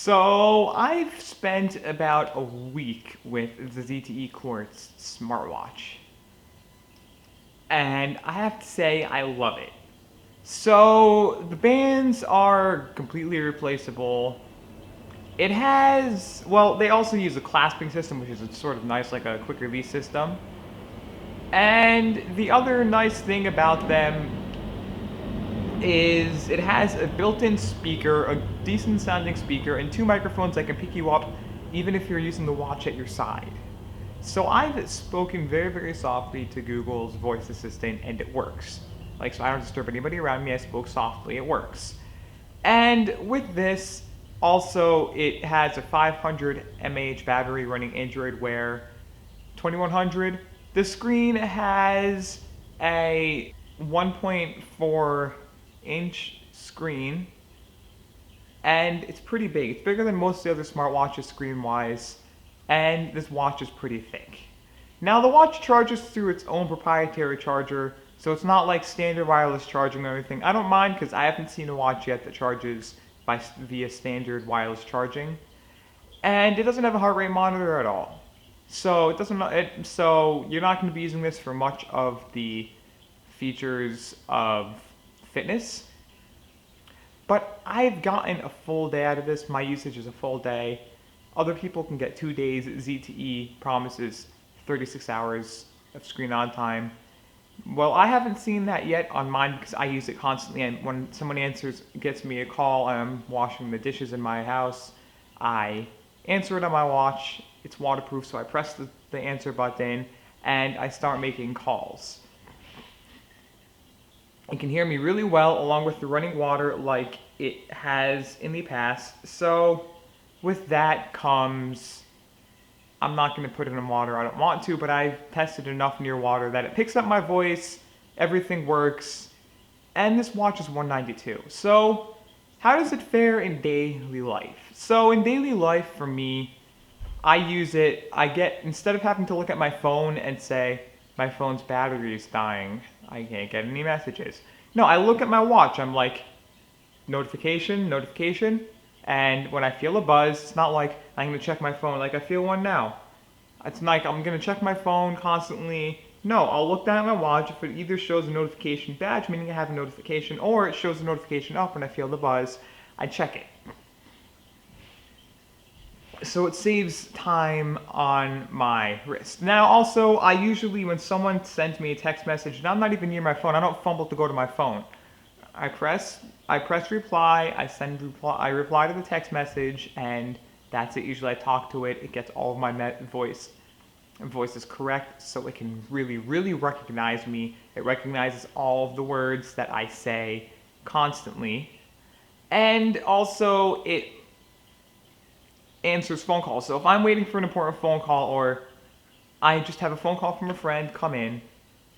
So I've spent about a week with the ZTE Quartz Smartwatch, and I have to say I love it. So the bands are completely replaceable. It has, well, they also use a clasping system, which is sort of nice, like a quick release system. And the other nice thing about them is it has a built-in speaker, a decent sounding speaker, and two microphones that can pick you up even if you're using the watch at your side. So I've spoken very, very softly to Google's voice assistant and it works. Like, so I don't disturb anybody around me, I spoke softly, it works. And with this, also it has a 500 mAh battery running Android Wear 2100. The screen has a 1.4-inch screen, and it's pretty big. It's bigger than most of the other smartwatches screen-wise, and this watch is pretty thick. Now the watch charges through its own proprietary charger, so it's not like standard wireless charging or anything. I don't mind because I haven't seen a watch yet that charges via standard wireless charging, and it doesn't have a heart rate monitor at all. So so you're not going to be using this for much of the features of fitness. But I've gotten a full day out of this. My usage is a full day. Other people can get 2 days. ZTE promises 36 hours of screen on time. Well, I haven't seen that yet on mine because I use it constantly, and when someone gets me a call and I'm washing the dishes in my house, I answer it on my watch. It's waterproof, so I press the answer button and I start making calls. It can hear me really well along with the running water like it has in the past. So with that comes, I'm not going to put it in water, I don't want to, but I've tested enough near water that it picks up my voice, everything works, and this watch is $192. So how does it fare in daily life? So in daily life for me, I use it, instead of having to look at my phone and say, my phone's battery is dying, I can't get any messages. No, I look at my watch, I'm like, notification, notification, and when I feel a buzz, it's not like I'm going to check my phone like I feel one now. It's like I'm going to check my phone constantly. No, I'll look down at my watch if it either shows a notification badge, meaning I have a notification, or it shows a notification up when I feel the buzz, I check it. So it saves time on my wrist. Now also, I usually, when someone sends me a text message, and I'm not even near my phone, I don't fumble to go to my phone. I press reply, I reply to the text message, and that's it. Usually I talk to it, it gets all of my voice is correct, so it can really, really recognize me. It recognizes all of the words that I say constantly. And also, it answers phone calls. So if I'm waiting for an important phone call, or I just have a phone call from a friend come in,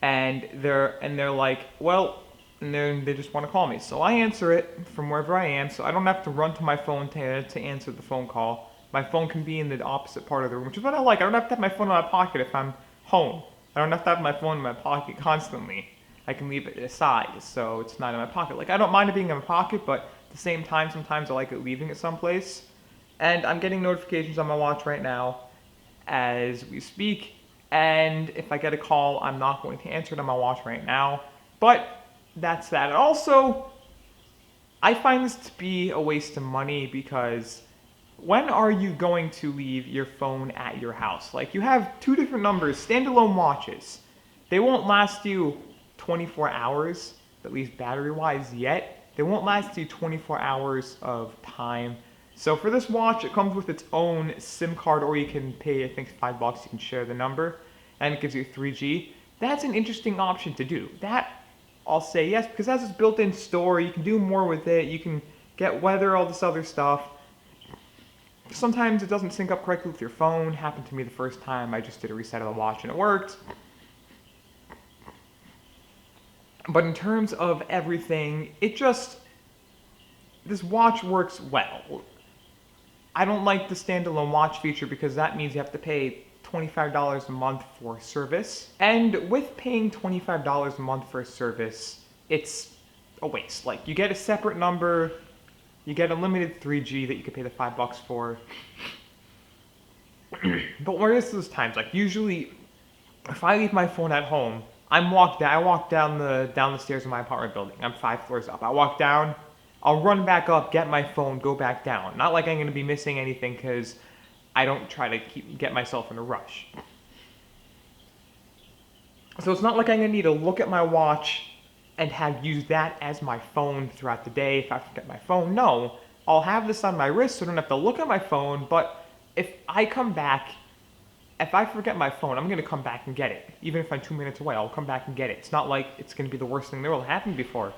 and they're like, well, and then they just want to call me. So I answer it from wherever I am, so I don't have to run to my phone to answer the phone call. My phone can be in the opposite part of the room, which is what I like. I don't have to have my phone in my pocket if I'm home. I don't have to have my phone in my pocket constantly. I can leave it aside, so it's not in my pocket. Like, I don't mind it being in my pocket, but at the same time, sometimes I like it leaving it someplace. And I'm getting notifications on my watch right now as we speak. And if I get a call, I'm not going to answer it on my watch right now. But that's that. And also, I find this to be a waste of money because when are you going to leave your phone at your house? Like, you have two different numbers, standalone watches. They won't last you 24 hours, at least battery-wise yet. They won't last you 24 hours of time. So for this watch, it comes with its own SIM card, or you can pay, I think, $5, you can share the number, and it gives you 3G. That's an interesting option to do. That, I'll say yes, because it has this built-in store, you can do more with it, you can get weather, all this other stuff. Sometimes it doesn't sync up correctly with your phone. Happened to me the first time, I just did a reset of the watch and it worked. But in terms of everything, this watch works well. I don't like the standalone watch feature because that means you have to pay $25 a month for service. And with paying $25 a month for a service, it's a waste. Like, you get a separate number You get unlimited 3G that you could pay the $5 for. But where is those times? Like usually, if I leave my phone at home, I walk down the stairs of my apartment building. I'm 5 floors up. I walk down, I'll run back up, get my phone, go back down. Not like I'm gonna be missing anything because I don't try to get myself in a rush. So it's not like I'm gonna need to look at my watch and have used that as my phone throughout the day if I forget my phone. No, I'll have this on my wrist so I don't have to look at my phone, but if I forget my phone, I'm gonna come back and get it. Even if I'm 2 minutes away, I'll come back and get it. It's not like it's gonna be the worst thing in the world. It happened before.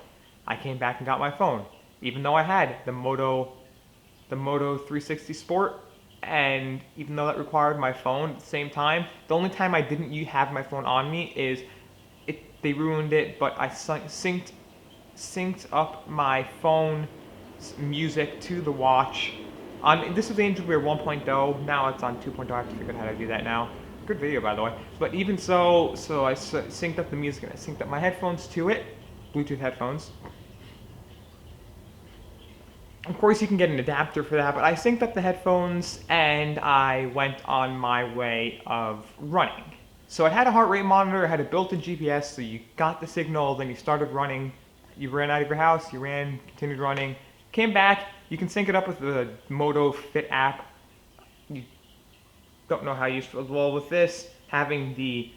I came back and got my phone, even though I had the Moto 360 Sport, and even though that required my phone at the same time. The only time I didn't have my phone on me is they ruined it, but I synced up my phone music to the watch. This was Android Wear 1.0. Now it's on 2.0. I have to figure out how to do that now. Good video, by the way. But even so I synced up the music and I synced up my headphones to it, Bluetooth headphones. Of course, you can get an adapter for that, but I synced up the headphones and I went on my way of running. So it had a heart rate monitor, it had a built-in GPS, so you got the signal, then you started running. You ran out of your house, you ran, continued running, came back. You can sync it up with the Moto Fit app. You don't know how useful as well with this. Having the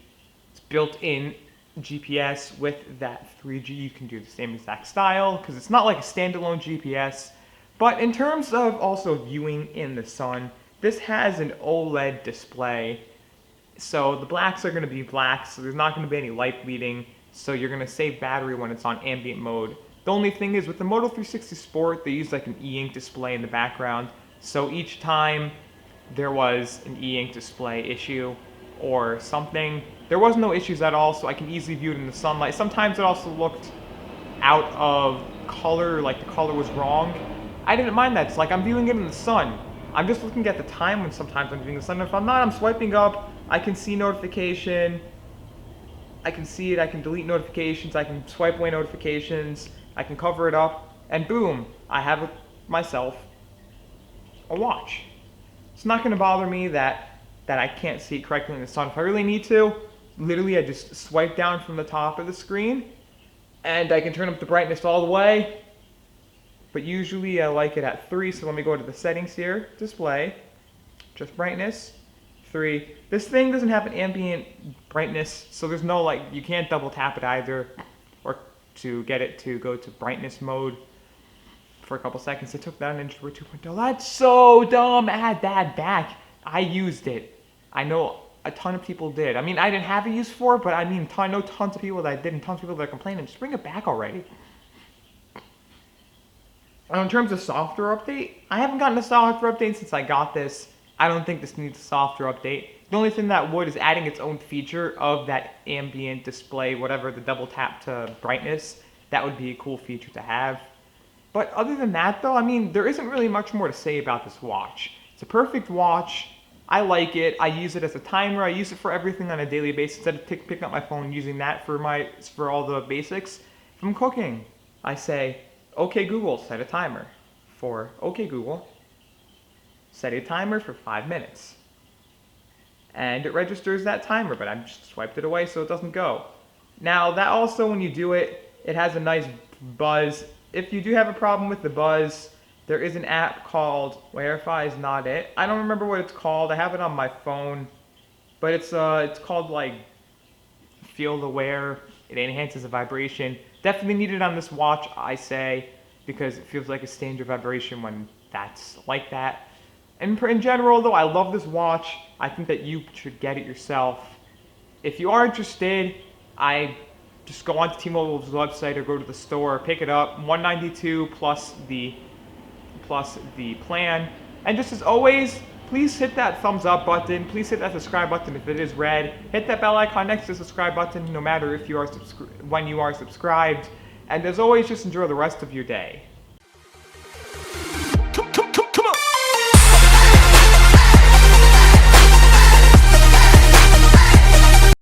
built-in GPS with that 3G, you can do the same exact style, because it's not like a standalone GPS. But in terms of also viewing in the sun, this has an OLED display. So the blacks are going to be black, so there's not going to be any light bleeding. So you're going to save battery when it's on ambient mode. The only thing is with the Moto 360 Sport, they use like an e-ink display in the background. So each time there was an e-ink display issue or something, there was no issues at all, so I can easily view it in the sunlight. Sometimes it also looked out of color, like the color was wrong. I didn't mind that. It's like I'm viewing it in the sun. I'm just looking at the time when sometimes I'm viewing the sun. If I'm not, I'm swiping up. I can see notification. I can see it. I can delete notifications. I can swipe away notifications. I can cover it up. And boom, I have myself a watch. It's not going to bother me that I can't see it correctly in the sun. If I really need to, literally I just swipe down from the top of the screen and I can turn up the brightness all the way. But usually I like it at 3, so let me go to the settings here. Display, just brightness, 3. This thing doesn't have an ambient brightness, so there's no like, you can't double tap it either, or to get it to go to brightness mode for a couple seconds. It took that on Android 2.0. That's so dumb, add that back. I used it. I know a ton of people did. I mean, I didn't have a use for it, but I mean, I know tons of people that did, and tons of people that are complaining. Just bring it back already. In terms of software update, I haven't gotten a software update since I got this. I don't think this needs a software update. The only thing that would is adding its own feature of that ambient display, whatever, the double tap to brightness. That would be a cool feature to have. But other than that though, I mean, there isn't really much more to say about this watch. It's a perfect watch. I like it. I use it as a timer. I use it for everything on a daily basis. Instead of picking up my phone and using that for all the basics. If I'm cooking, I say, okay Google, set a timer for, okay Google, set a timer for 5 minutes. And it registers that timer, but I've just swiped it away so it doesn't go. Now that also, when you do it, it has a nice buzz. If you do have a problem with the buzz, there is an app called Wi-Fi is not it. I don't remember what it's called. I have it on my phone, but it's called like Feel the Wear. It enhances the vibration. Definitely need it on this watch, I say, because it feels like a standard vibration when that's like that. And in general, though, I love this watch. I think that you should get it yourself. If you are interested, I just go onto T-Mobile's website or go to the store, pick it up, $192 plus the plan. And just as always, please hit that thumbs up button. Please hit that subscribe button if it is red. Hit that bell icon next to the subscribe button, no matter if you are when you are subscribed. And as always, just enjoy the rest of your day.